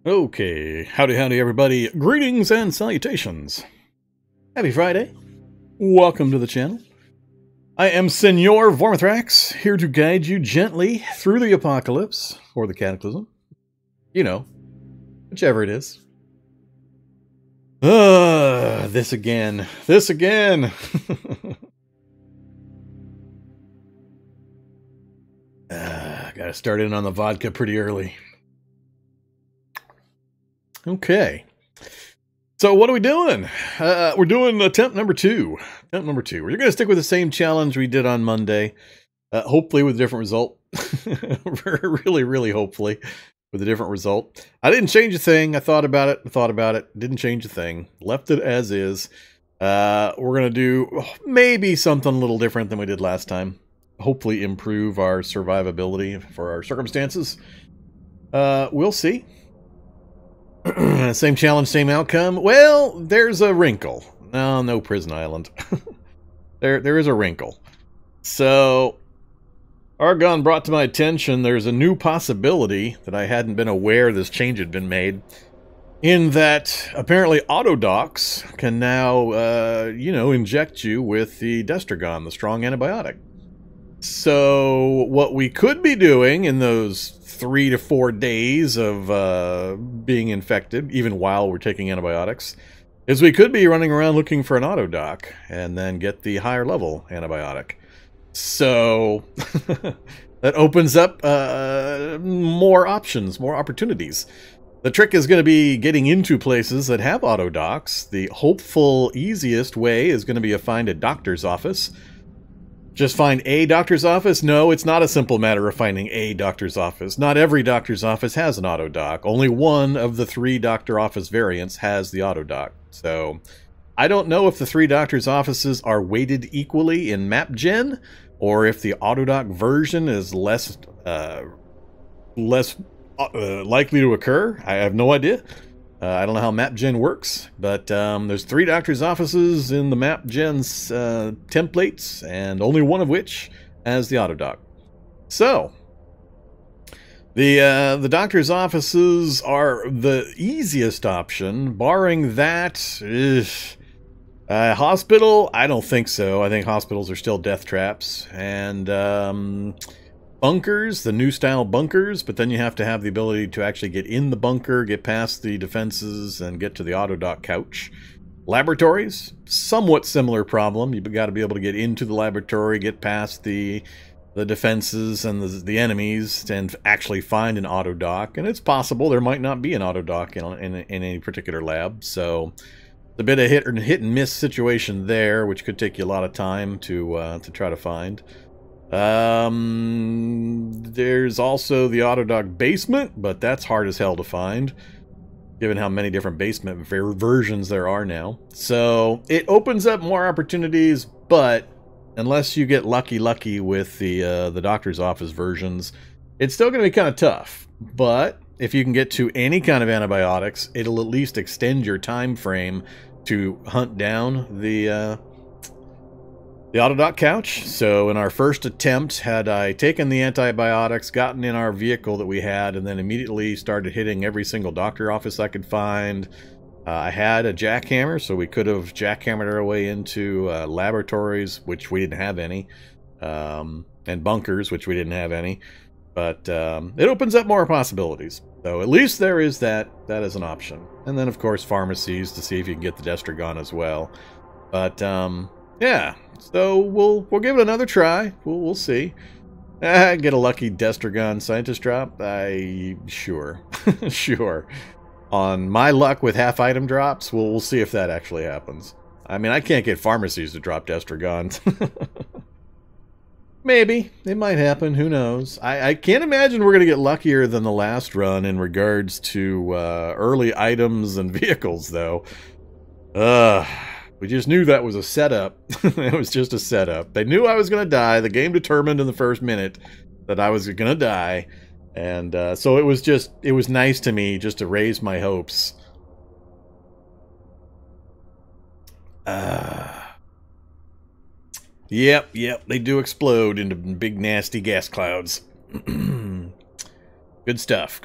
Okay, howdy everybody, greetings and salutations. Happy Friday, welcome to the channel. I am Senor Vormithrax, here to guide you gently through the apocalypse, or the cataclysm. You know, whichever it is. This again. Gotta start in on the vodka pretty early. Okay. So what are we doing? We're doing attempt number two. We're going to stick with the same challenge we did on Monday. Hopefully with a different result. really hopefully with a different result. I didn't change a thing. I thought about it. Didn't change a thing. Left it as is. We're going to do maybe something a little different than we did last time. Hopefully improve our survivability for our circumstances. We'll see. Same challenge, same outcome. Well, there's a wrinkle. No prison island. there is a wrinkle. So, Argon brought to my attention there's a new possibility that I hadn't been aware this change had been made. In that, apparently Autodocs can now, inject you with the Destragon, the strong antibiotic. So, what we could be doing in those 3 to 4 days of being infected, even while we're taking antibiotics, is we could be running around looking for an Autodoc and then get the higher level antibiotic. So, that opens up more options, more opportunities. The trick is going to be getting into places that have Autodocs. The hopeful, easiest way is going to be to find a doctor's office. Just find a doctor's office? No, it's not a simple matter of finding a doctor's office. Not every doctor's office has an Autodoc. Only one of the 3 doctor office variants has the Autodoc. So, I don't know if the 3 doctor's offices are weighted equally in map gen, or if the Autodoc version is less likely to occur. I have no idea. I don't know how map gen works, but there's 3 doctor's offices in the map gen's templates, and only one of which has the Autodoc. So, the doctor's offices are the easiest option. Barring that, hospital, I don't think so. I think hospitals are still death traps. And bunkers, the new style bunkers, but then you have to have the ability to actually get in the bunker, get past the defenses, and get to the Autodoc couch. Laboratories, somewhat similar problem. You've got to be able to get into the laboratory, get past the defenses and the enemies, and actually find an Autodoc. And it's possible there might not be an Autodoc in any particular lab, so it's a bit of hit and miss situation there, which could take you a lot of time to try to find. There's also the Autodoc basement, but that's hard as hell to find, given how many different basement versions there are now. So it opens up more opportunities, but unless you get lucky with the doctor's office versions, it's still going to be kind of tough. But if you can get to any kind of antibiotics, it'll at least extend your time frame to hunt down the Autodoc couch. So in our first attempt, had I taken the antibiotics, gotten in our vehicle that we had, and then immediately started hitting every single doctor office I could find, I had a jackhammer, so we could have jackhammered our way into laboratories, which we didn't have any, and bunkers, which we didn't have any. But it opens up more possibilities. So at least there is that as an option. And then, of course, pharmacies to see if you can get the Destragon as well. But yeah, so we'll give it another try. We'll see. Get a lucky Destragon scientist drop? Sure. Sure. On my luck with half item drops, we'll see if that actually happens. I mean, I can't get pharmacies to drop Destragons. Maybe. It might happen. Who knows? I can't imagine we're going to get luckier than the last run in regards to early items and vehicles, though. We just knew that was a setup. It was just a setup. They knew I was going to die. The game determined in the first minute that I was going to die. And so it was nice to me just to raise my hopes. Yep, they do explode into big nasty gas clouds. Good stuff.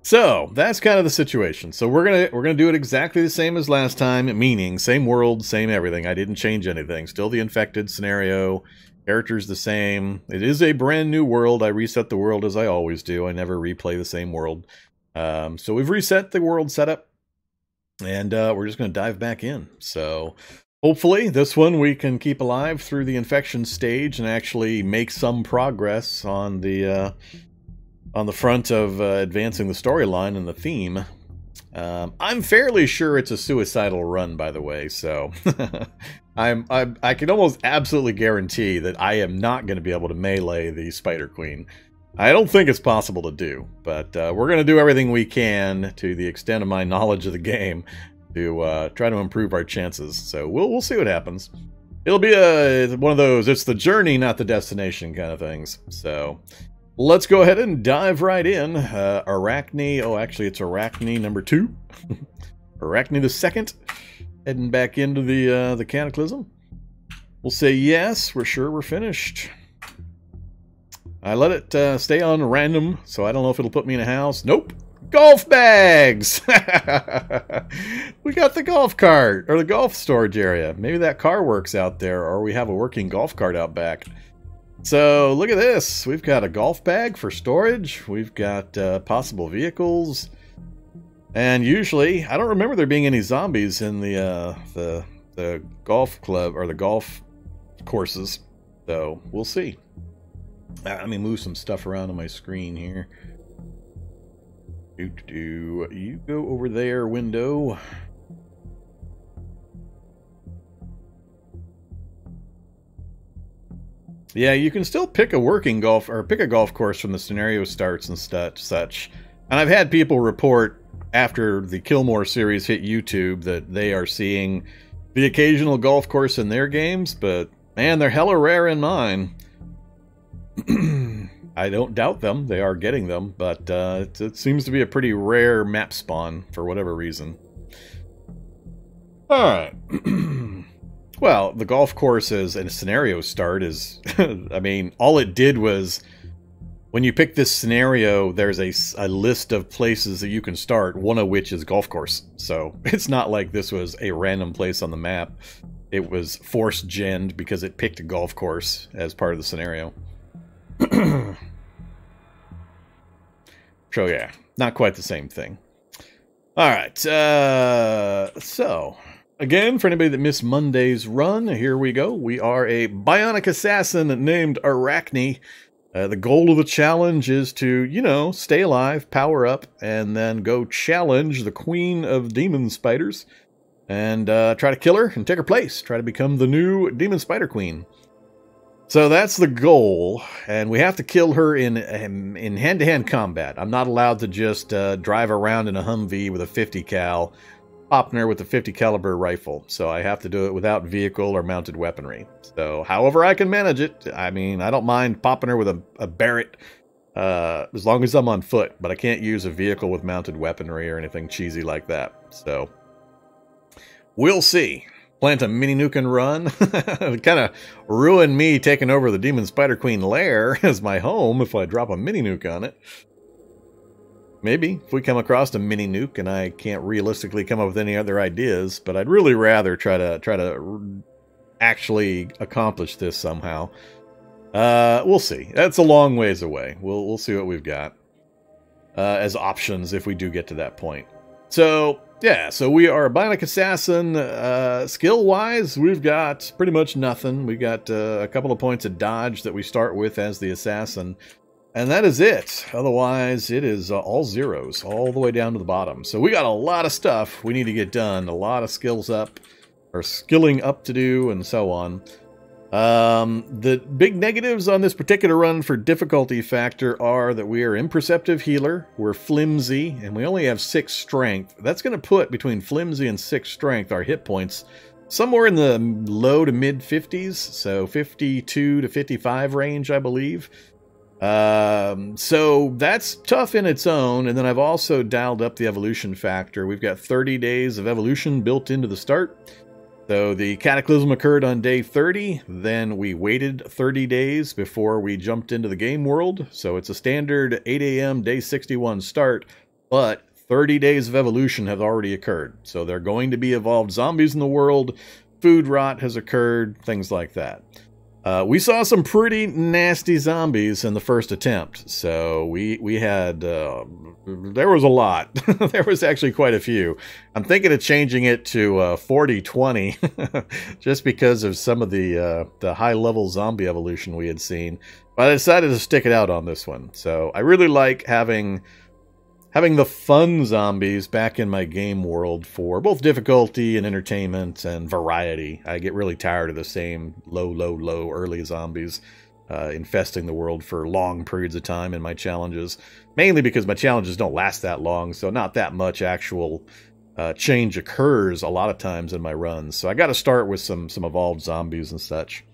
So that's kind of the situation. So we're gonna do it exactly the same as last time, meaning same world, same everything. I didn't change anything. Still the infected scenario. Character's the same. It is a brand new world. I reset the world as I always do. I never replay the same world. So we've reset the world setup, and we're just going to dive back in. So hopefully this one we can keep alive through the infection stage and actually make some progress on the front of advancing the storyline and the theme. I'm fairly sure it's a suicidal run, by the way, so I can almost absolutely guarantee that I am not going to be able to melee the Spider Queen. I don't think it's possible to do, but we're going to do everything we can to the extent of my knowledge of the game to try to improve our chances. So we'll see what happens. It'll be one of those, it's the journey, not the destination kind of things. So let's go ahead and dive right in. Arachne, oh actually it's Arachne number 2. Arachne the second. Heading back into the Cataclysm. We'll say yes, we're sure we're finished. I let it stay on random, so I don't know if it'll put me in a house. Nope. Golf bags! We got the golf cart, or the golf storage area. Maybe that car works out there, or we have a working golf cart out back. So, look at this. We've got a golf bag for storage. We've got possible vehicles. And usually, I don't remember there being any zombies in the golf club, or the golf courses. So, we'll see. Let me move some stuff around on my screen here. You go over there, window. Yeah, you can still pick a working golf, or pick a golf course from the scenario starts and such. And I've had people report after the Killmore series hit YouTube that they are seeing the occasional golf course in their games, but man, they're hella rare in mine. I don't doubt them. They are getting them, but it seems to be a pretty rare map spawn for whatever reason. Alright. Well, the golf course as a scenario start is... I mean, all it did was... When you pick this scenario, there's a list of places that you can start, one of which is golf course. So, it's not like this was a random place on the map. It was force-genned because it picked a golf course as part of the scenario. So yeah, not quite the same thing. Alright, so, again, for anybody that missed Monday's run, here we go. We are a Bionic Assassin named Arachne. The goal of the challenge is to, you know, stay alive, power up, and then go challenge the Queen of Demon Spiders. And try to kill her and take her place. Try to become the new Demon Spider Queen. So that's the goal, and we have to kill her in hand-to-hand combat. I'm not allowed to just drive around in a Humvee with a 50 cal, popping her with a 50 caliber rifle. So I have to do it without vehicle or mounted weaponry. So however I can manage it, I mean, I don't mind popping her with a Barrett as long as I'm on foot, but I can't use a vehicle with mounted weaponry or anything cheesy like that. So we'll see. Plant a mini nuke and run. It kind of ruined me taking over the Demon Spider Queen lair as my home if I drop a mini nuke on it. Maybe if we come across a mini nuke and I can't realistically come up with any other ideas, but I'd really rather try to actually accomplish this somehow. We'll see. That's a long ways away. We'll see what we've got as options if we do get to that point. So yeah, so we are a Bionic Assassin. Skill-wise, we've got pretty much nothing. We got a couple of points of dodge that we start with as the assassin. And that is it. Otherwise, it is all zeros, all the way down to the bottom. So we got a lot of stuff we need to get done. A lot of skills up, or skilling up to do, and so on. The big negatives on this particular run for difficulty factor are that we are imperceptive healer, we're flimsy, and we only have 6 strength. That's going to put between flimsy and 6 strength our hit points somewhere in the low to mid 50s, so 52 to 55 range, I believe. So that's tough in its own, and then I've also dialed up the evolution factor. We've got 30 days of evolution built into the start. So the Cataclysm occurred on day 30, then we waited 30 days before we jumped into the game world. So it's a standard 8 AM day 61 start, but 30 days of evolution have already occurred. So there are going to be evolved zombies in the world, food rot has occurred, things like that. We saw some pretty nasty zombies in the first attempt, so we had, there was a lot. There was actually quite a few. I'm thinking of changing it to 40-20, just because of some of the high-level zombie evolution we had seen. But I decided to stick it out on this one. So I really like having the fun zombies back in my game world for both difficulty and entertainment and variety. I get really tired of the same low early zombies infesting the world for long periods of time in my challenges. Mainly because my challenges don't last that long, so not that much actual change occurs a lot of times in my runs. So I got to start with some evolved zombies and such.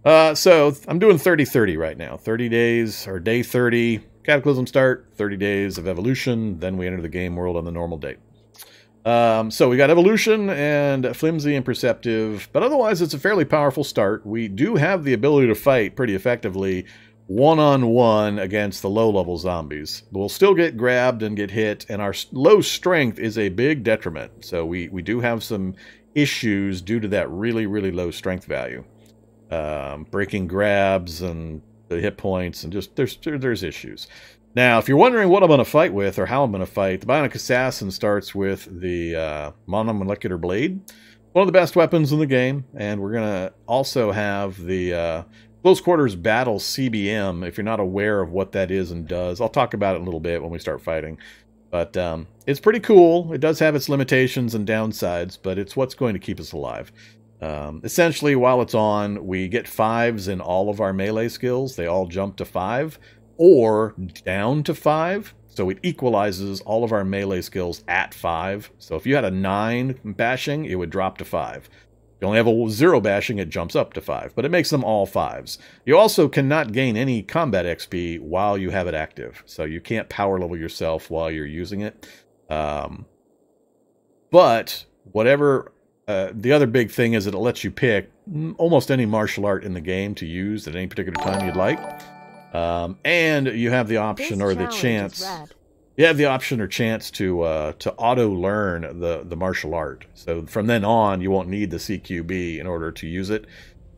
So I'm doing 30-30 right now. 30 days, or day 30... Cataclysm start, 30 days of evolution, then we enter the game world on the normal date. So we got evolution and flimsy and perceptive, but otherwise it's a fairly powerful start. We do have the ability to fight pretty effectively one-on-one against the low-level zombies. We'll still get grabbed and get hit, and our low strength is a big detriment. So we do have some issues due to that really low strength value. Breaking grabs and the hit points, and just there's issues. Now, if you're wondering what I'm going to fight with or how I'm going to fight, the Bionic Assassin starts with the monomolecular blade, one of the best weapons in the game, and we're going to also have the close quarters battle CBM. If you're not aware of what that is and does, I'll talk about it in a little bit when we start fighting. But it's pretty cool. It does have its limitations and downsides, but it's what's going to keep us alive. Essentially, while it's on, we get 5s in all of our melee skills. They all jump to 5 or down to 5. So it equalizes all of our melee skills at 5. So if you had a 9 bashing, it would drop to 5. If you only have a 0 bashing, it jumps up to 5. But it makes them all 5s. You also cannot gain any combat XP while you have it active. So you can't power level yourself while you're using it. But whatever... the other big thing is that it lets you pick almost any martial art in the game to use at any particular time you'd like. And you have the option or the chance... You have the option or chance to auto-learn the martial art. So from then on, you won't need the CQB in order to use it.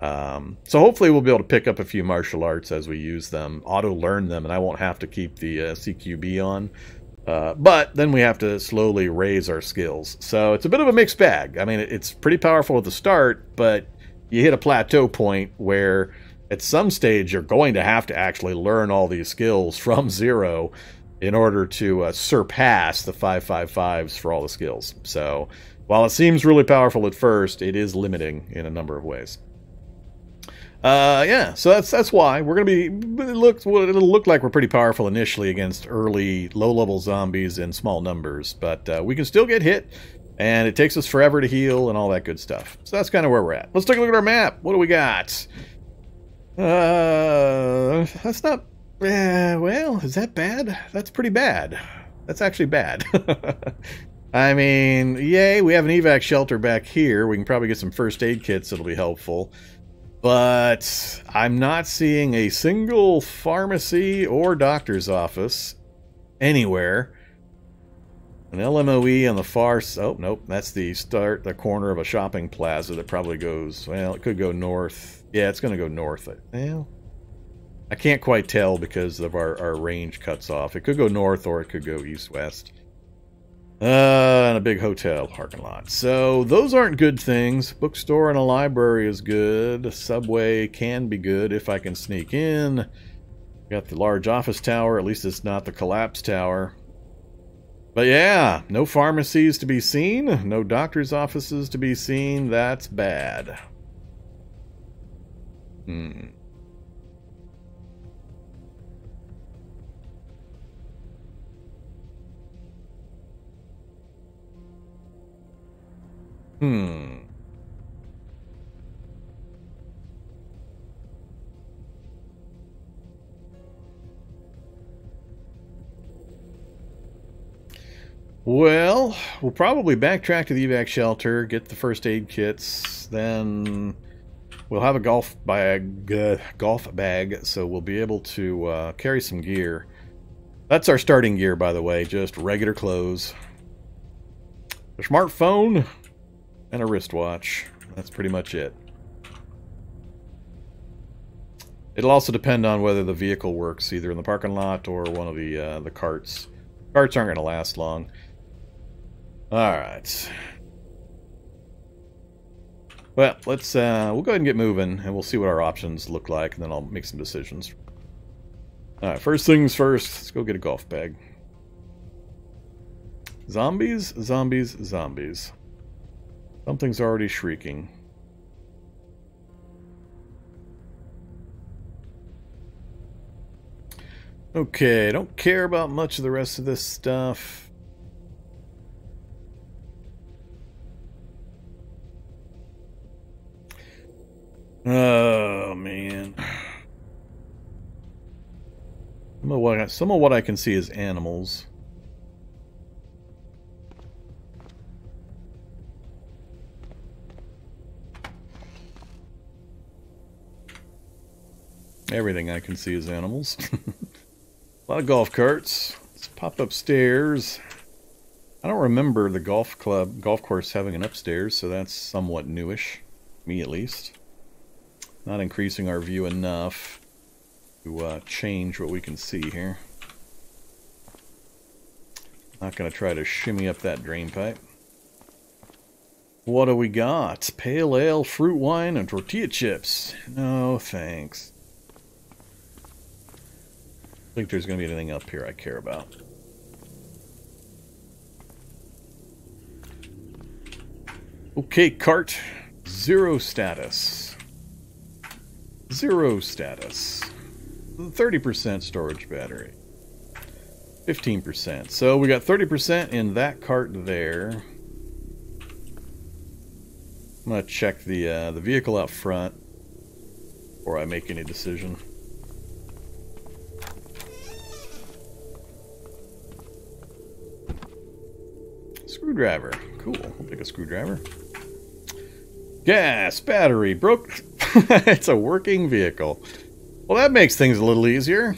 So hopefully we'll be able to pick up a few martial arts as we use them, auto-learn them, and I won't have to keep the CQB on. But then we have to slowly raise our skills. So it's a bit of a mixed bag. I mean, it's pretty powerful at the start, but you hit a plateau point where at some stage you're going to have to actually learn all these skills from 0 in order to surpass the 555s for all the skills. So while it seems really powerful at first, it is limiting in a number of ways. Yeah, so that's why we're gonna be. It'll look like we're pretty powerful initially against early low-level zombies in small numbers, but we can still get hit, and it takes us forever to heal and all that good stuff. So that's kind of where we're at. Let's take a look at our map. What do we got? That's not. Well, is that bad? That's pretty bad. That's actually bad. I mean, yay, we have an evac shelter back here. We can probably get some first aid kits that'll be helpful. But I'm not seeing a single pharmacy or doctor's office anywhere. An LMOE on the far... Oh, nope. That's the corner of a shopping plaza that probably goes... Well, it could go north. Yeah, it's going to go north. Well, I can't quite tell because of our range cuts off. It could go north or it could go east-west. And a big hotel parking lot. So those aren't good things. Bookstore and a library is good. A subway can be good if I can sneak in. Got the large office tower. At least it's not the collapse tower. But yeah, no pharmacies to be seen. No doctor's offices to be seen. That's bad. Well, we'll probably backtrack to the evac shelter, get the first aid kits, then we'll have a golf bag, so we'll be able to carry some gear. That's our starting gear, by the way. Just regular clothes. A smartphone and a wristwatch. That's pretty much it. It'll also depend on whether the vehicle works, either in the parking lot or one of the carts. Carts aren't going to last long. Alright. Well, let's, we'll go ahead and get moving, and we'll see what our options look like, and then I'll make some decisions. Alright, first things first, let's go get a golf bag. Zombies, zombies, zombies. Something's already shrieking. Okay, I don't care about much of the rest of this stuff. Oh, man. Some of what I can see is animals. Everything I can see is animals. A lot of golf carts. Let's pop upstairs. I don't remember the golf course having an upstairs, so that's somewhat newish. Me, at least. Not increasing our view enough to change what we can see here. Not going to try to shimmy up that drain pipe. What do we got? Pale ale, fruit wine, and tortilla chips. No, thanks. I think there's going to be anything up here I care about. Okay, cart. 0 status. 0 status. 30% storage battery. 15%. So we got 30% in that cart there. I'm going to check the vehicle out front before I make any decision. Screwdriver. Cool. I'll take a screwdriver. Gas. Battery. Broke. It's a working vehicle. Well, that makes things a little easier.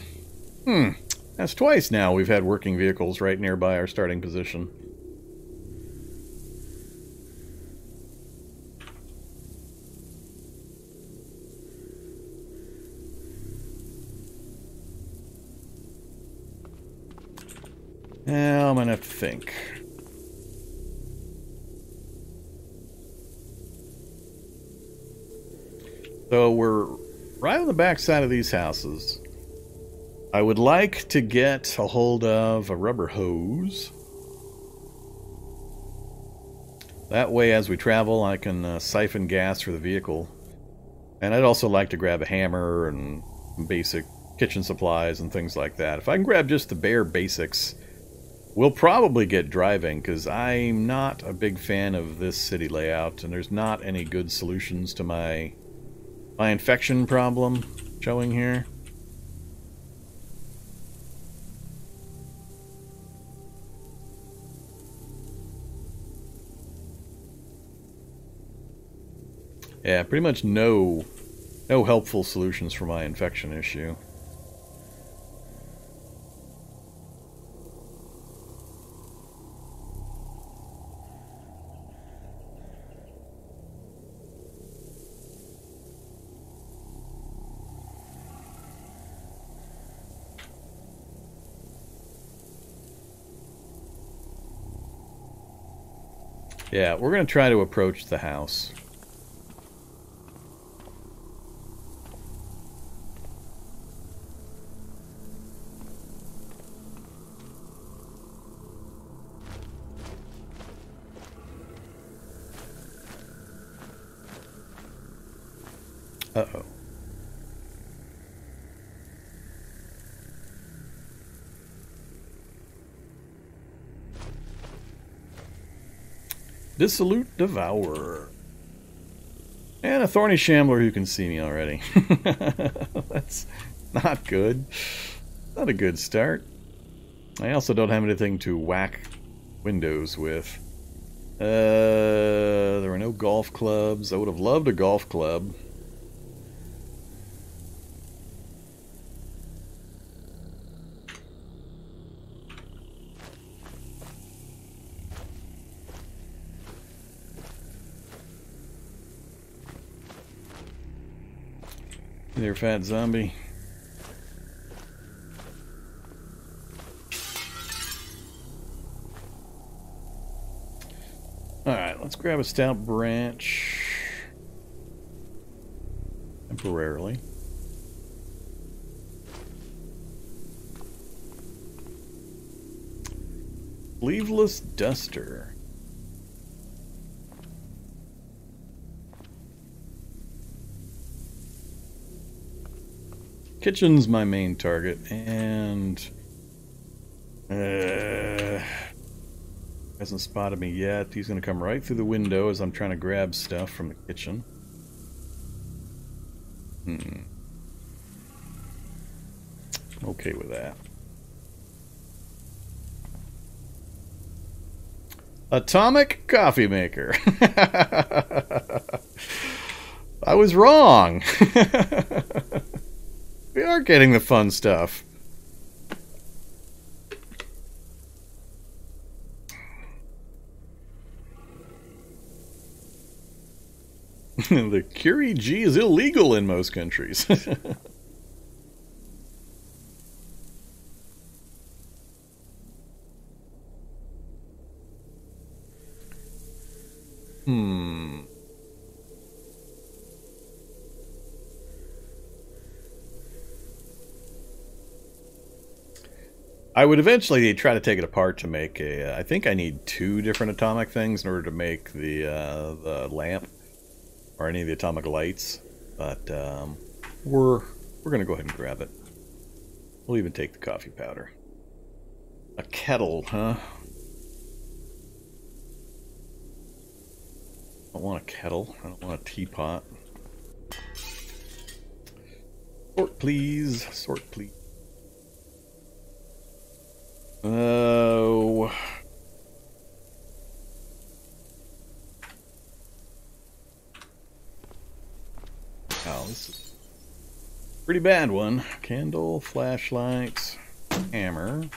That's twice now we've had working vehicles right nearby our starting position. Now I'm going to have to think. So we're right on the back side of these houses. I would like to get a hold of a rubber hose. That way, as we travel, I can siphon gas for the vehicle. And I'd also like to grab a hammer and basic kitchen supplies and things like that. If I can grab just the bare basics, we'll probably get driving, because I'm not a big fan of this city layout, and there's not any good solutions to my infection problem showing here. Yeah, pretty much no helpful solutions for my infection issue. Yeah, we're going to try to approach the house. Uh-oh. Dissolute Devourer. And a Thorny Shambler who can see me already. That's not good. Not a good start. I also don't have anything to whack windows with. There were no golf clubs. I would have loved a golf club. Hey there, fat zombie. Alright, let's grab a stout branch. Temporarily. Sleeveless duster. Kitchen's my main target, and hasn't spotted me yet. He's going to come right through the window as I'm trying to grab stuff from the kitchen. Okay with that. Atomic coffee maker. I was wrong. We are getting the fun stuff. The Co.Ag is illegal in most countries. I would eventually try to take it apart to make a... I think I need 2 different atomic things in order to make the lamp or any of the atomic lights. But we're going to go ahead and grab it. We'll even take the coffee powder. A kettle, huh? I don't want a kettle. I don't want a teapot. Sort, please. Sort, please. Oh. Oh, this is a pretty bad one. Candle, flashlight, hammer,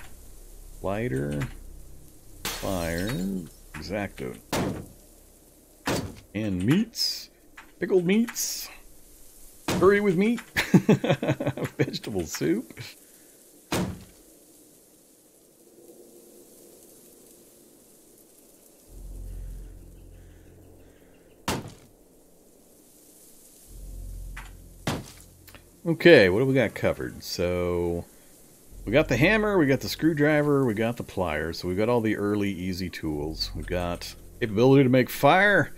lighter, fire, X-Acto, and meats, pickled meats, curry with meat, vegetable soup. Okay, what do we got covered? So, we got the hammer, we got the screwdriver, we got the pliers. So we got all the early, easy tools. We've got ability to make fire.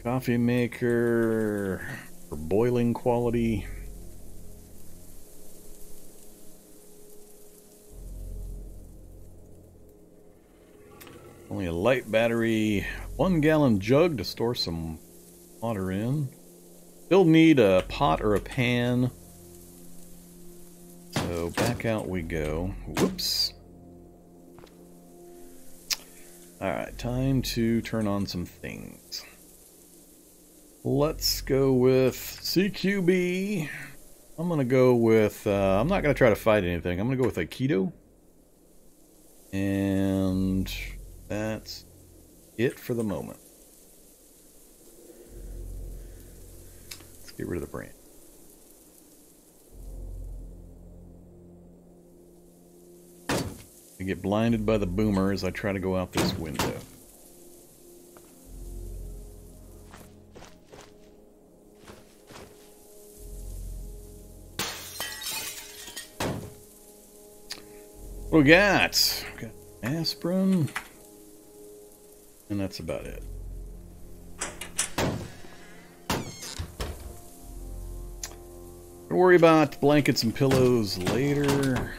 Coffee maker for boiling quality. Only a light battery. 1 gallon jug to store some water in. Still need a pot or a pan. So back out we go. Whoops. Alright, time to turn on some things. Let's go with CQB. I'm going to go with... I'm not going to try to fight anything. I'm going to go with Aikido. And that's it for the moment. Get rid of the brand. I get blinded by the boomer as I try to go out this window. What we got? We got aspirin. And that's about it. Don't worry about blankets and pillows later.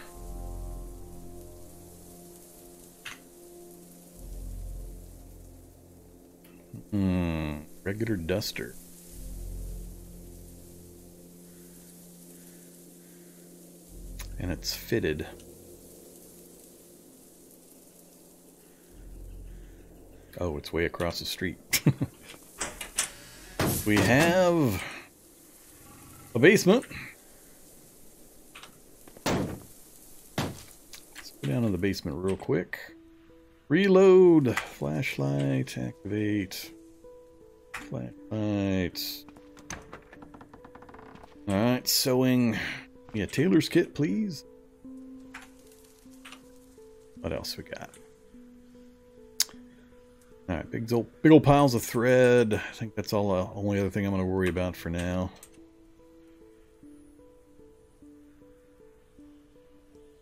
Regular duster. And it's fitted. Oh, it's way across the street. We have a basement. Let's go down to the basement real quick. Reload. Flashlight. Activate. Flashlight. Alright, sewing. Yeah, tailor's kit, please. What else we got? Alright, big old piles of thread. I think that's all the only other thing I'm going to worry about for now.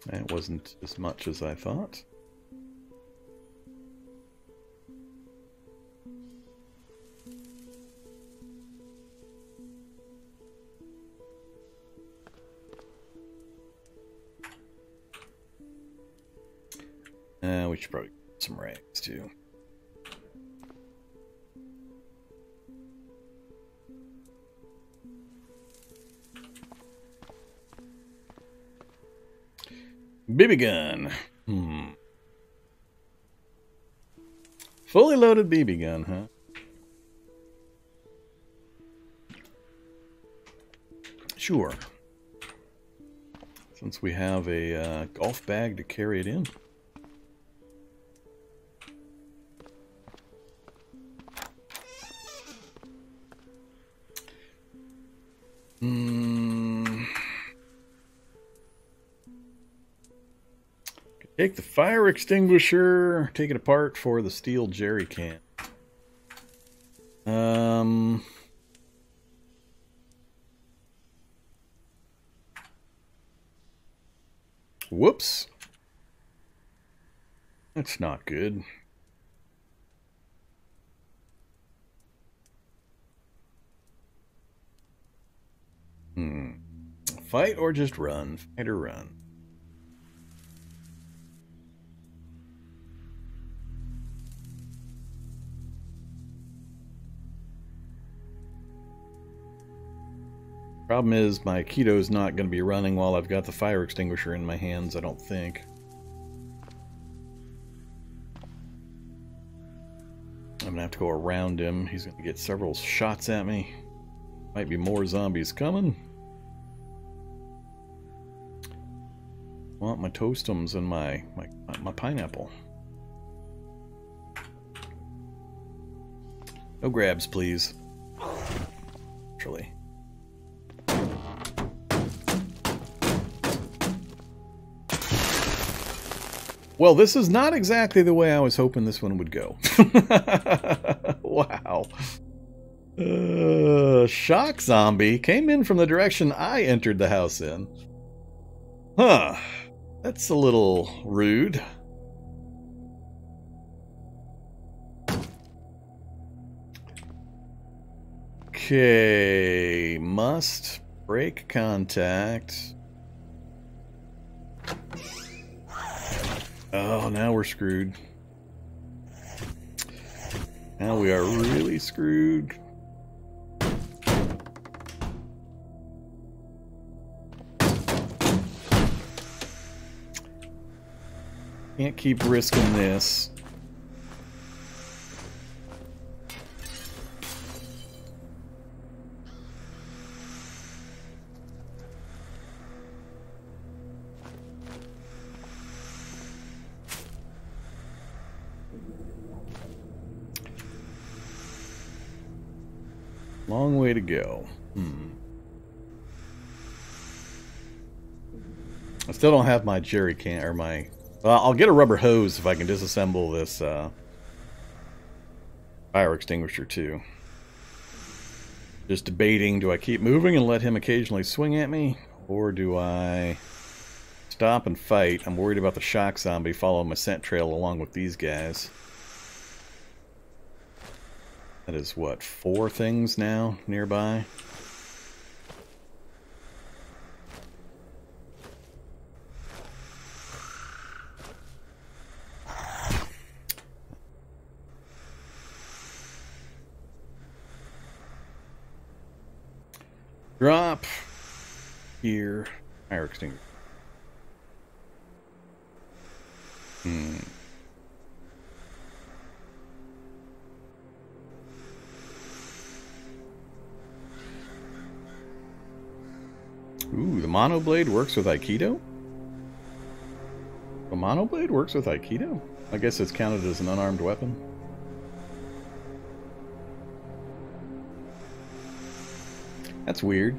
That wasn't as much as I thought. We should probably get some rags too. BB gun. Fully loaded BB gun, huh? Sure. Since we have a golf bag to carry it in. Take the fire extinguisher, take it apart for the steel jerry can. Whoops. That's not good. Fight or just run? Fight or run? Problem is, my Keto's not going to be running while I've got the fire extinguisher in my hands, I don't think. I'm going to have to go around him. He's going to get several shots at me. Might be more zombies coming. Want my toastums and my pineapple. No grabs, please. Actually. Well, this is not exactly the way I was hoping this one would go. Wow. Shock zombie came in from the direction I entered the house in. Huh. That's a little rude. Okay. Must break contact. Oh, now we're screwed. Now we are really screwed. Can't keep risking this. Long way to go. I still don't have my jerry can or my... Well, I'll get a rubber hose if I can disassemble this fire extinguisher too. Just debating, do I keep moving and let him occasionally swing at me? Or do I stop and fight? I'm worried about the shock zombie following my scent trail along with these guys. That is, what, 4 things now nearby? Drop here. Fire extinguisher. Ooh, the mono blade works with Aikido? The mono blade works with Aikido? I guess it's counted as an unarmed weapon. That's weird.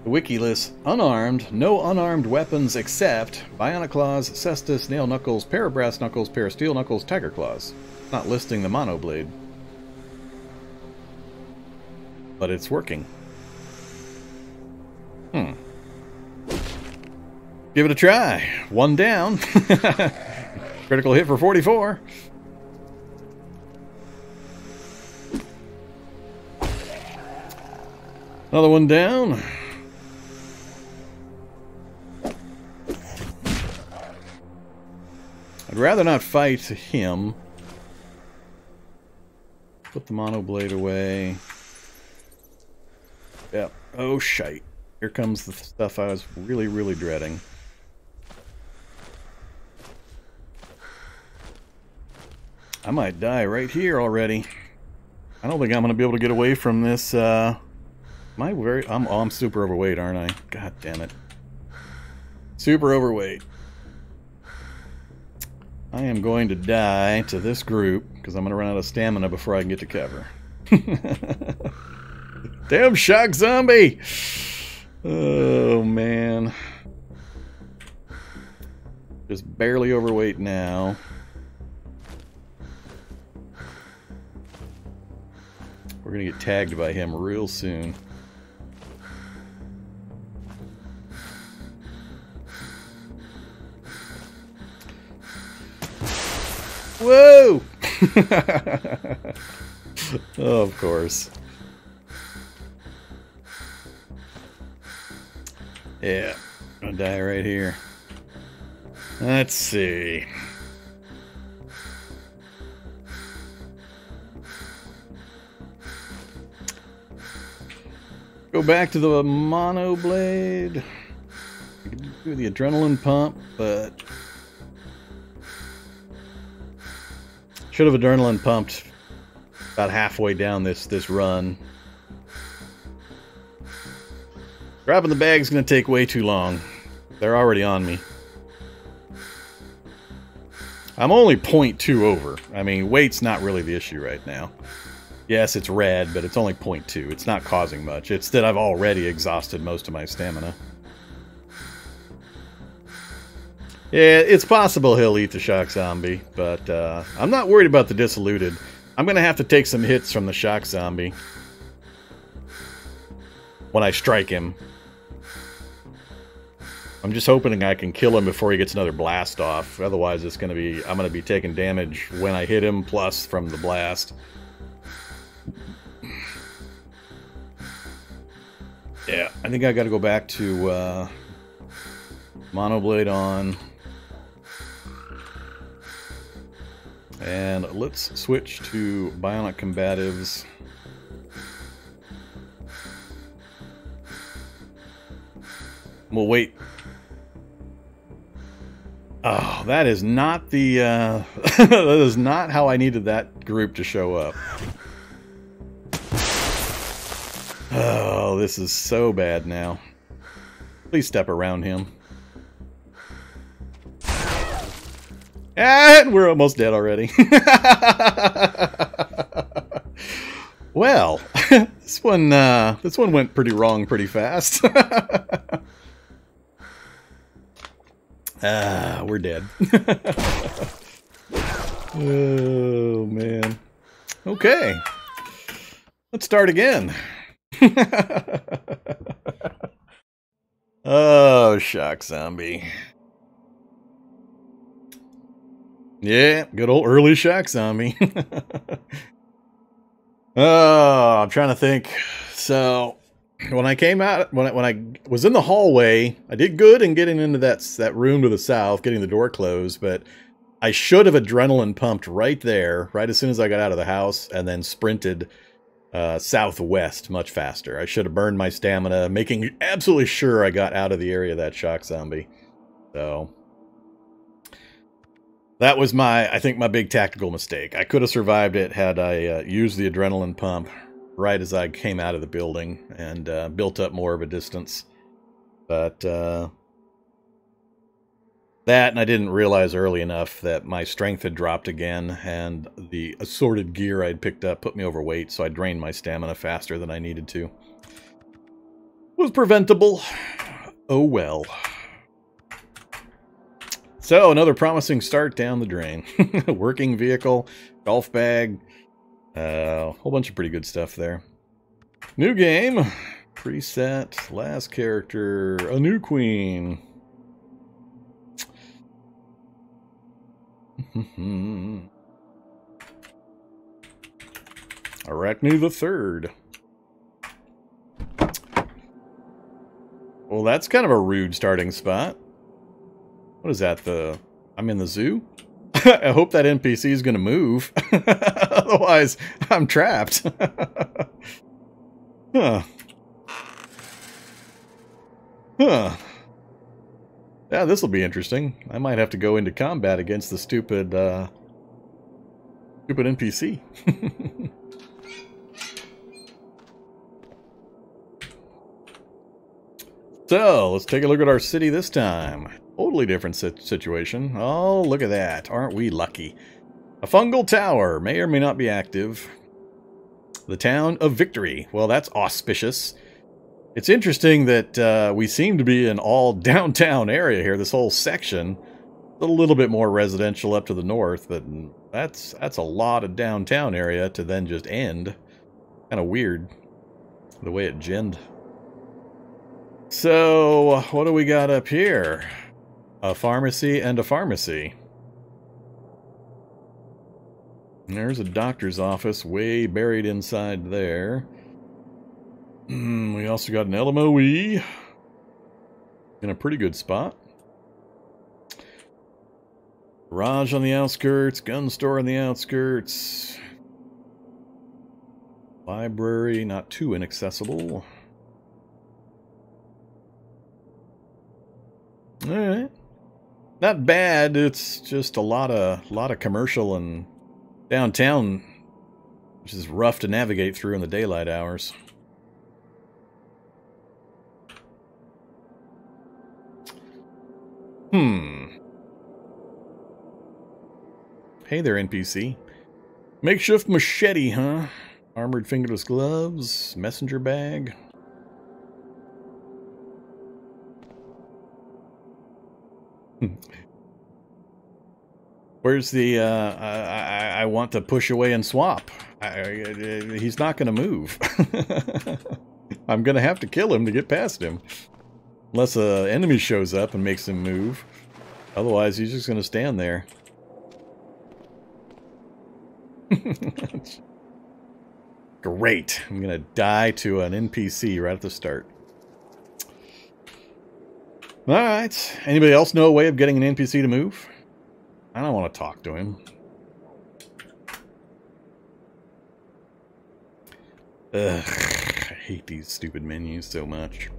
Wiki lists unarmed, no unarmed weapons except Bionic Claws, Cestus, Nail Knuckles, Pair of Brass Knuckles, Pair of Steel Knuckles, Tiger Claws. Not listing the Mono Blade. But it's working. Give it a try. One down. Critical hit for 44. Another one down. I'd rather not fight him. Put the Mono Blade away. Yep. Oh, shite. Here comes the stuff I was really, really dreading. I might die right here already. I don't think I'm going to be able to get away from this. I'm super overweight, aren't I? God damn it. Super overweight. I am going to die to this group because I'm going to run out of stamina before I can get to cover. Damn shock zombie! Oh, man. Just barely overweight now. We're going to get tagged by him real soon. Whoa! Oh, of course. Yeah, I'm gonna die right here. Let's see. Go back to the Mono Blade. I can do the adrenaline pump, but should have adrenaline pumped about halfway down this run. Grabbing the bag's going to take way too long. They're already on me. I'm only 0.2 over. I mean, weight's not really the issue right now. Yes, it's red, but it's only 0.2. It's not causing much. It's that I've already exhausted most of my stamina. Yeah, it's possible he'll eat the shock zombie, but I'm not worried about the disilluted. I'm going to have to take some hits from the shock zombie when I strike him. I'm just hoping I can kill him before he gets another blast off. Otherwise, I'm going to be taking damage when I hit him, plus from the blast. Yeah, I think I got to go back to Mono Blade on. And let's switch to Bionic Combatives. We'll wait. Oh, that is not the that is not how I needed that group to show up. Oh, this is so bad now. Please step around him. And we're almost dead already. Well, this one went pretty wrong pretty fast. We're dead. Oh, man. Okay. Let's start again. Oh, shock zombie. Yeah, good old early shock zombie. Oh, I'm trying to think. So, when I came out, when I was in the hallway, I did good in getting into that room to the south, getting the door closed, but I should have adrenaline pumped right there, right as soon as I got out of the house, and then sprinted southwest much faster. I should have burned my stamina, making absolutely sure I got out of the area of that shock zombie. So that was I think my big tactical mistake. I could have survived it had I used the adrenaline pump right as I came out of the building and built up more of a distance. But that, and I didn't realize early enough that my strength had dropped again, and the assorted gear I'd picked up put me overweight, so I drained my stamina faster than I needed to. Was preventable. Oh well. So, another promising start down the drain. Working vehicle, golf bag, whole bunch of pretty good stuff there. New game, preset, last character, a new queen. Arachne the Third. Well, that's kind of a rude starting spot. What is that, I'm in the zoo? I hope that NPC is going to move. Otherwise, I'm trapped. Huh. Huh. Yeah, this will be interesting. I might have to go into combat against the stupid NPC. So, let's take a look at our city this time. Totally different situation. Oh, look at that. Aren't we lucky? A fungal tower may or may not be active. The town of Victory. Well, that's auspicious. It's interesting that we seem to be in all downtown area here, this whole section. A little bit more residential up to the north, but that's a lot of downtown area to then just end. Kind of weird, the way it ginned. So, what do we got up here? A pharmacy and a pharmacy. And there's a doctor's office way buried inside there. We also got an LMOE in a pretty good spot. Garage on the outskirts, gun store on the outskirts. Library, not too inaccessible. Alright. Not bad, it's just a lot of commercial and downtown, which is rough to navigate through in the daylight hours. Hey there, NPC. Makeshift machete, huh? Armored fingerless gloves, messenger bag. Where's the, I want to push away and swap. He's not going to move. I'm going to have to kill him to get past him. Unless an enemy shows up and makes him move. Otherwise, he's just going to stand there. Great. I'm going to die to an NPC right at the start. Alright. Anybody else know a way of getting an NPC to move? I don't want to talk to him. Ugh. I hate these stupid menus so much.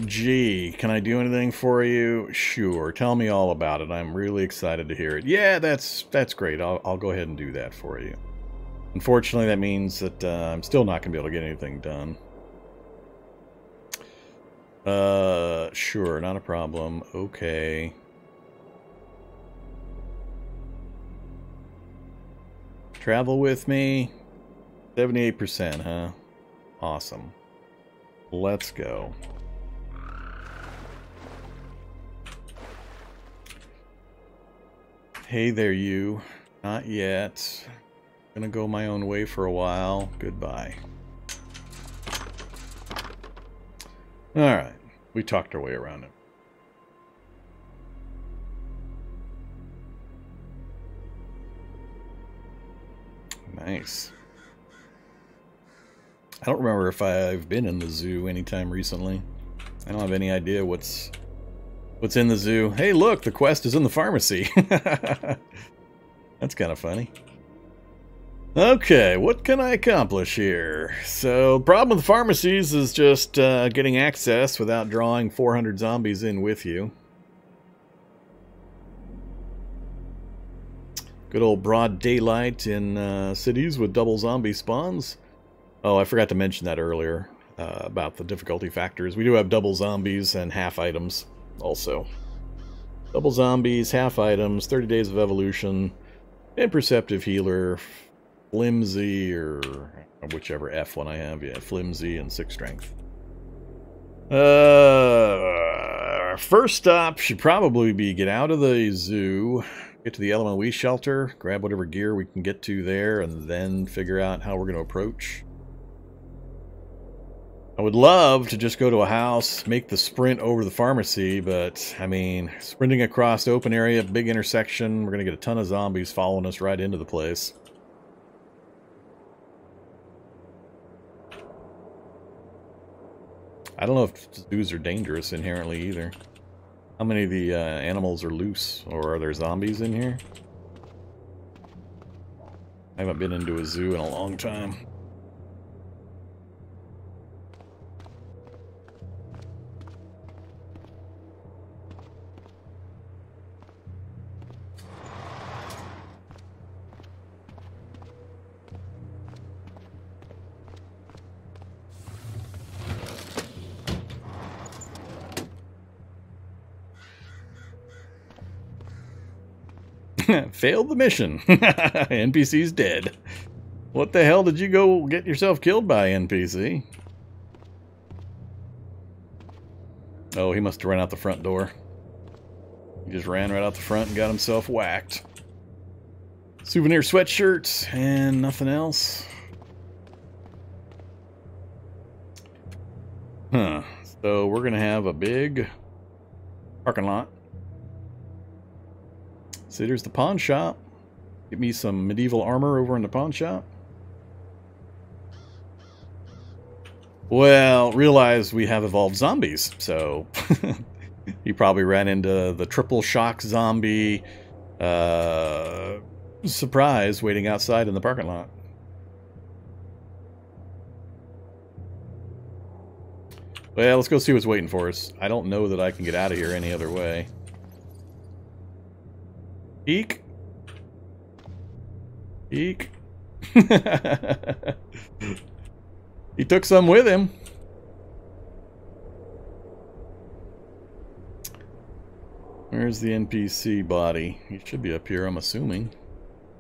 Gee, can I do anything for you? Sure. Tell me all about it. I'm really excited to hear it. Yeah, that's great. I'll go ahead and do that for you. Unfortunately, that means that I'm still not going to be able to get anything done. Sure, not a problem. Okay. Travel with me. 78%, huh? Awesome. Let's go. Hey there, you. Not yet. Gonna go my own way for a while. Goodbye. Alright. We talked our way around it. Nice. I don't remember if I've been in the zoo anytime recently. I don't have any idea what's in the zoo. Hey, look, the quest is in the pharmacy. That's kind of funny. Okay, what can I accomplish here? So, the problem with the pharmacies is just getting access without drawing 400 zombies in with you. Good old broad daylight in cities with double zombie spawns. Oh, I forgot to mention that earlier about the difficulty factors. We do have double zombies and half items also. Double zombies, half items, 30 days of evolution, imperceptive healer, flimsy or whichever F one I have. Yeah, flimsy and 6 strength. First stop should probably be get out of the zoo, get to the Elemental Wee shelter, grab whatever gear we can get to there, and then figure out how we're going to approach. I would love to just go to a house, make the sprint over the pharmacy, but, I mean, sprinting across the open area, big intersection, we're going to get a ton of zombies following us right into the place. I don't know if zoos are dangerous inherently either. How many of the animals are loose, or are there zombies in here? I haven't been into a zoo in a long time. Failed the mission. NPC's dead. What the hell did you go get yourself killed by, NPC? Oh, he must have run out the front door. He just ran right out the front and got himself whacked. Souvenir sweatshirts and nothing else. Huh. So we're going to have a big parking lot. See, there's the pawn shop. Get me some medieval armor over in the pawn shop. Well, realize we have evolved zombies, so he probably ran into the triple shock zombie surprise waiting outside in the parking lot. Well, let's go see what's waiting for us. I don't know that I can get out of here any other way. Eek. Eek. He took some with him. Where's the NPC body? He should be up here, I'm assuming.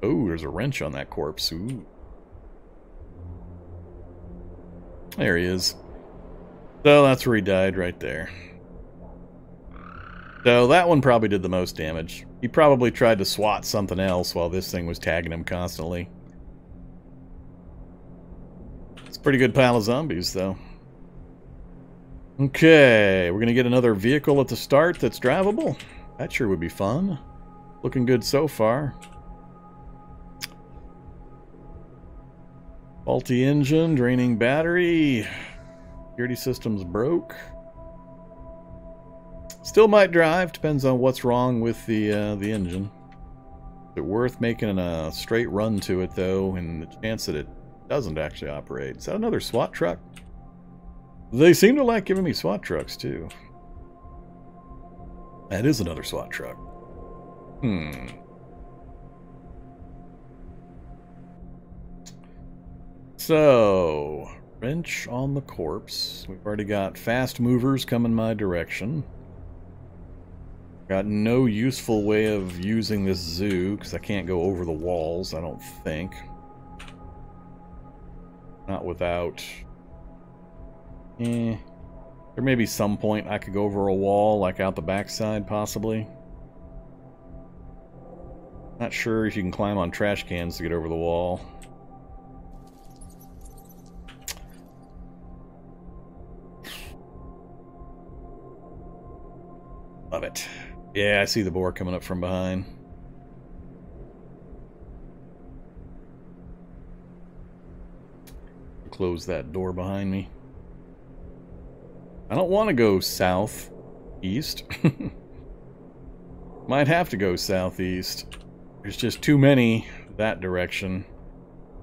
Oh, there's a wrench on that corpse. Ooh. There he is. So that's where he died, right there. So that one probably did the most damage. He probably tried to swat something else while this thing was tagging him constantly. It's a pretty good pile of zombies, though. Okay, we're going to get another vehicle at the start that's drivable. That sure would be fun. Looking good so far. Faulty engine, draining battery. Security system's broke. Still might drive, depends on what's wrong with the engine. Is it worth making a straight run to it, though, and the chance that it doesn't actually operate? Is that another SWAT truck? They seem to like giving me SWAT trucks, too. That is another SWAT truck. So, wrench on the corpse. We've already got fast movers coming my direction. Got no useful way of using this zoo, because I can't go over the walls, I don't think. Not without... There may be some point I could go over a wall, like out the backside, possibly. Not sure if you can climb on trash cans to get over the wall. Love it. Yeah, I see the boar coming up from behind. Close that door behind me. I don't want to go southeast. Might have to go southeast. There's just too many that direction.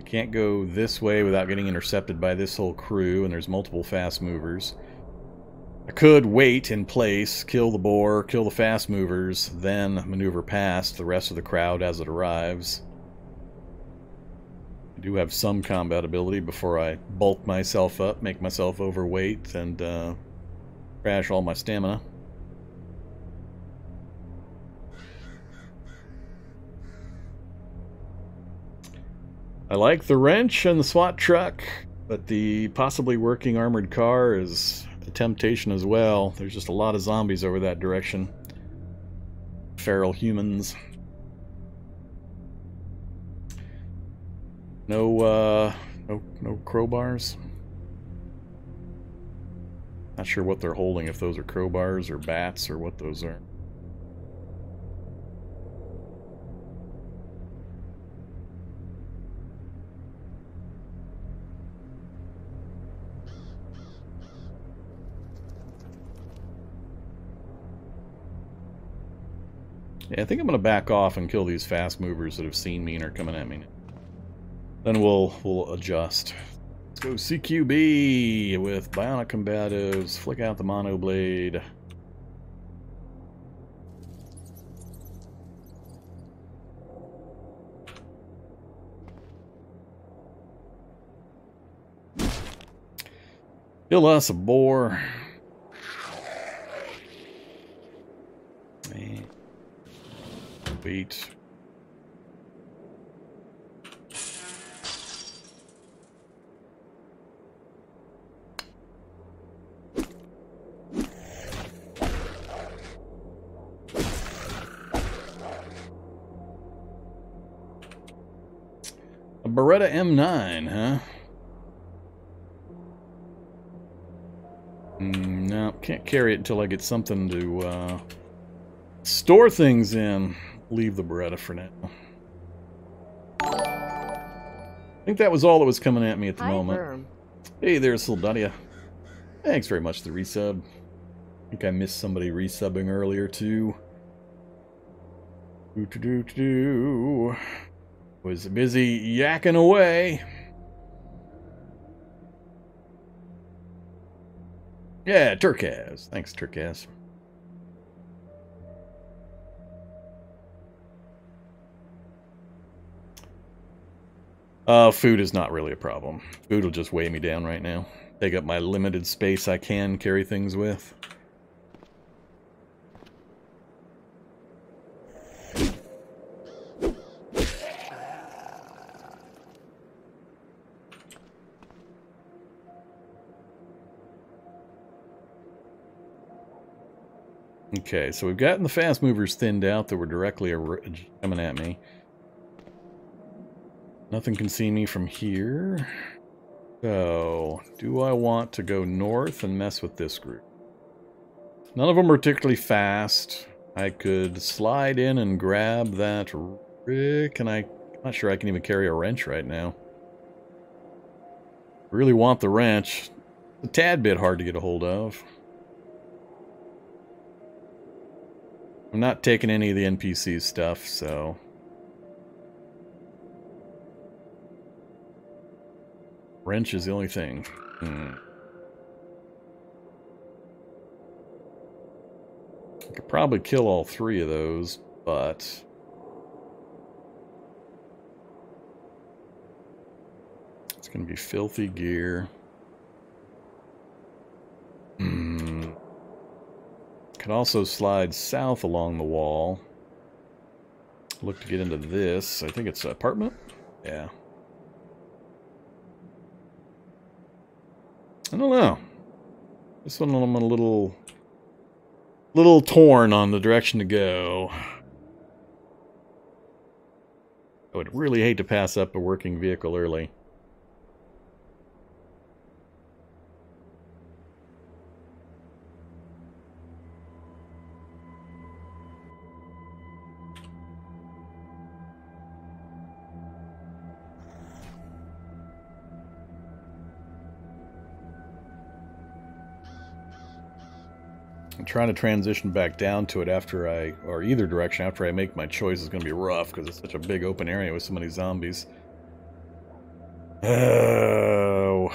I can't go this way without getting intercepted by this whole crew, and there's multiple fast movers. I could wait in place, kill the boar, kill the fast movers, then maneuver past the rest of the crowd as it arrives. I do have some combat ability before I bulk myself up, make myself overweight, and crash all my stamina. I like the wrench and the SWAT truck, but the possibly working armored car is a temptation as well. There's just a lot of zombies over that direction. Feral humans. No crowbars. Not sure what they're holding, if those are crowbars or bats or what those are. Yeah, I think I'm going to back off and kill these fast movers that have seen me and are coming at me. Then we'll adjust. Let's go CQB with Bionic Combatives. Flick out the Mono Blade. Kill us a boar. And wait. A Beretta M9, huh? No, can't carry it until I get something to store things in. Leave the Beretta for now. I think that was all that was coming at me at the moment. Berm. Hey there, Soldadia. Thanks very much for the resub. I think I missed somebody resubbing earlier too. Was busy yakking away. Yeah, Turkaz. Thanks, Turkaz. Food is not really a problem. Food will just weigh me down right now. Take up my limited space I can carry things with. Okay, so we've gotten the fast movers thinned out that were directly coming at me. Nothing can see me from here. So, do I want to go north and mess with this group? None of them are particularly fast. I could slide in and grab that rick, and I'm not sure I can even carry a wrench right now. Really want the wrench. It's a tad bit hard to get a hold of. I'm not taking any of the NPC stuff, so... Wrench is the only thing. I could probably kill all three of those, but... It's going to be filthy gear. Could also slide south along the wall. Look to get into this. I think it's an apartment? Yeah. I don't know. This one I'm a little torn on the direction to go. I would really hate to pass up a working vehicle early. I'm trying to transition back down to it after or either direction after I make my choice is going to be rough because it's such a big open area with so many zombies. Oh.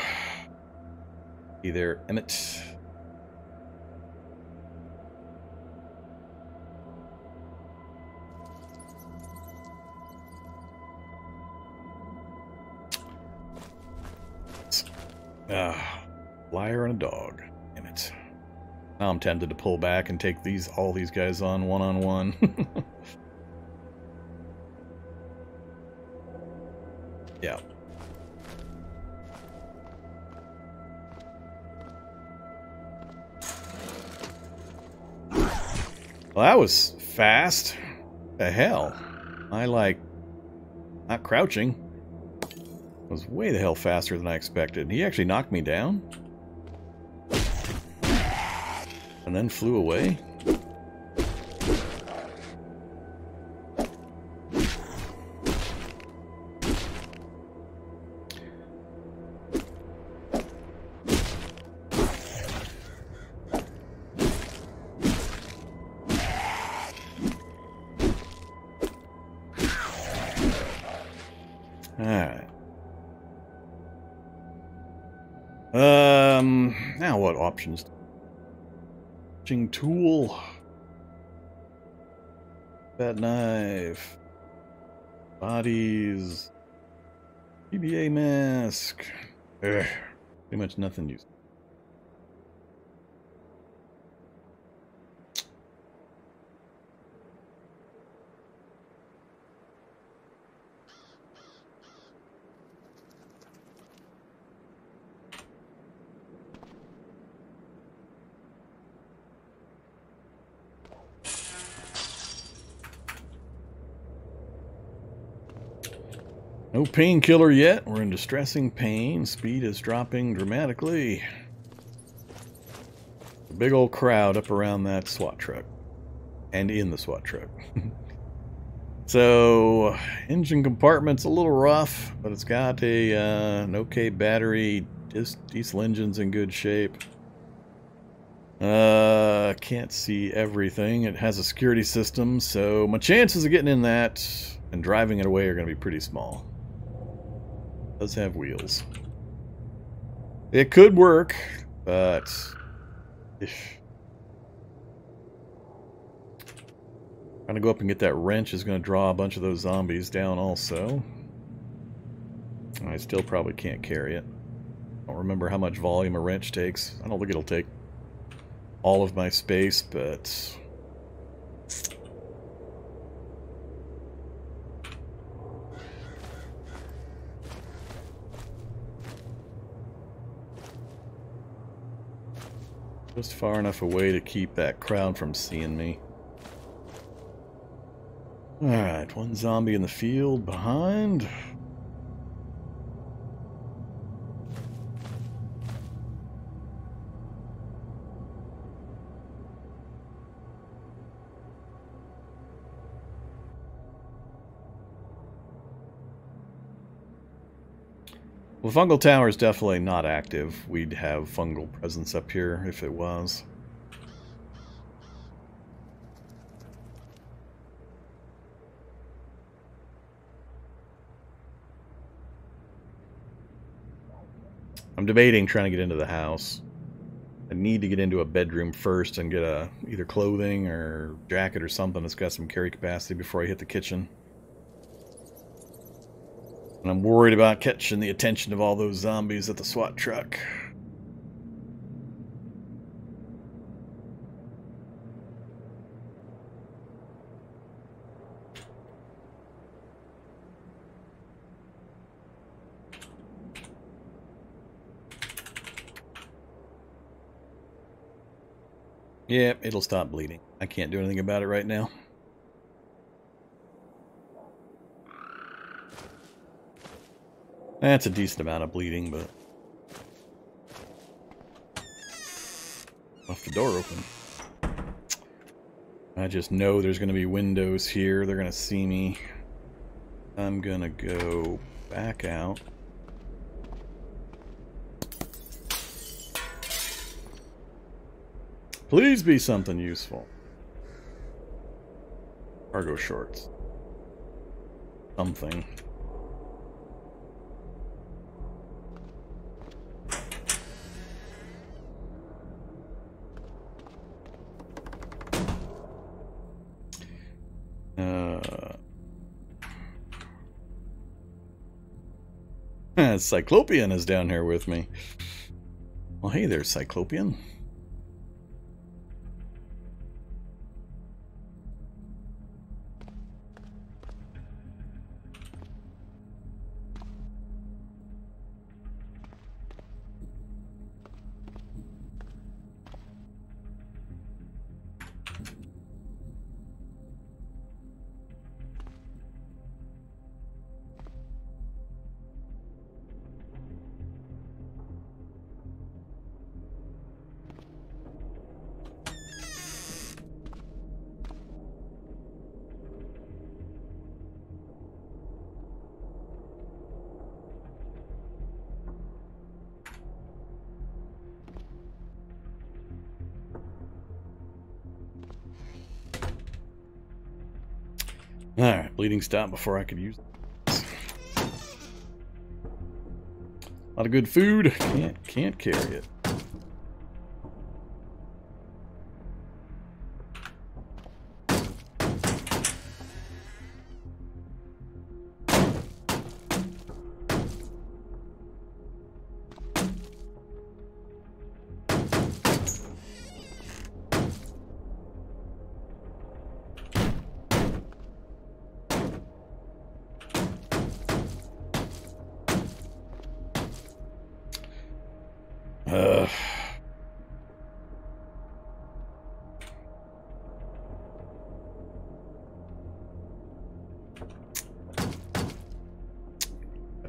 Either Emmett. Liar and a dog. Damn it. Now I'm tempted to pull back and take all these guys on one-on-one. Yeah. Well, that was fast. The hell? I like not crouching. Was way the hell faster than I expected. He actually knocked me down. And then flew away. Alright. Now what options? Tool. That knife. Bodies. DDA mask. Ugh. Pretty much nothing useful. No painkiller yet. We're in distressing pain. Speed is dropping dramatically. A big old crowd up around that SWAT truck. And in the SWAT truck. So, engine compartment's a little rough, but it's got a an okay battery. Diesel engine's in good shape. Can't see everything. It has a security system, so my chances of getting in that and driving it away are going to be pretty small. It does have wheels. It could work, but trying to go up and get that wrench is going to draw a bunch of those zombies down also. I still probably can't carry it. I don't remember how much volume a wrench takes. I don't think it'll take all of my space, but just far enough away to keep that crowd from seeing me. Alright, one zombie in the field behind. Well, Fungal Tower is definitely not active. We'd have fungal presence up here if it was. I'm debating trying to get into the house. I need to get into a bedroom first and get either clothing or jacket or something that's got some carry capacity before I hit the kitchen. And I'm worried about catching the attention of all those zombies at the SWAT truck. Yeah, it'll stop bleeding. I can't do anything about it right now. That's a decent amount of bleeding, but left the door open. I just know there's going to be windows here. They're going to see me. I'm going to go back out. Please be something useful. Cargo shorts. Something. Cyclopean is down here with me. Well, hey there, Cyclopean. Bleeding stopped before I could use it. A lot of good food. Can't carry it.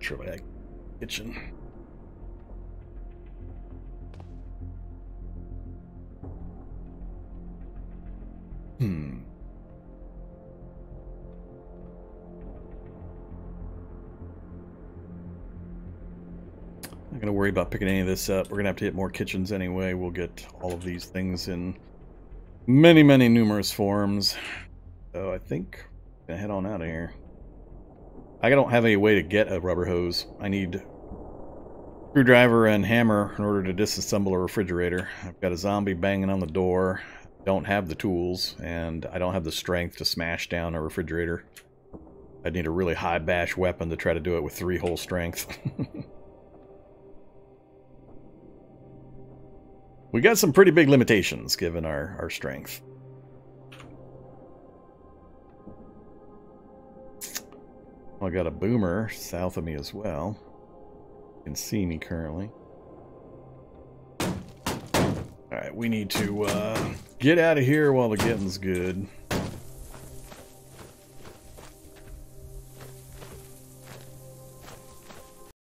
Co.Ag kitchen. Not gonna worry about picking any of this up. We're gonna have to hit more kitchens anyway. We'll get all of these things in many, many numerous forms. So I think I'm gonna head on out of here. I don't have any way to get a rubber hose. I need screwdriver and hammer in order to disassemble a refrigerator. I've got a zombie banging on the door. Don't have the tools, and I don't have the strength to smash down a refrigerator. I'd need a really high bash weapon to try to do it with 3 whole strength. We got some pretty big limitations given our strength. I got a boomer south of me as well. You can see me currently. Alright, we need to get out of here while the getting's good.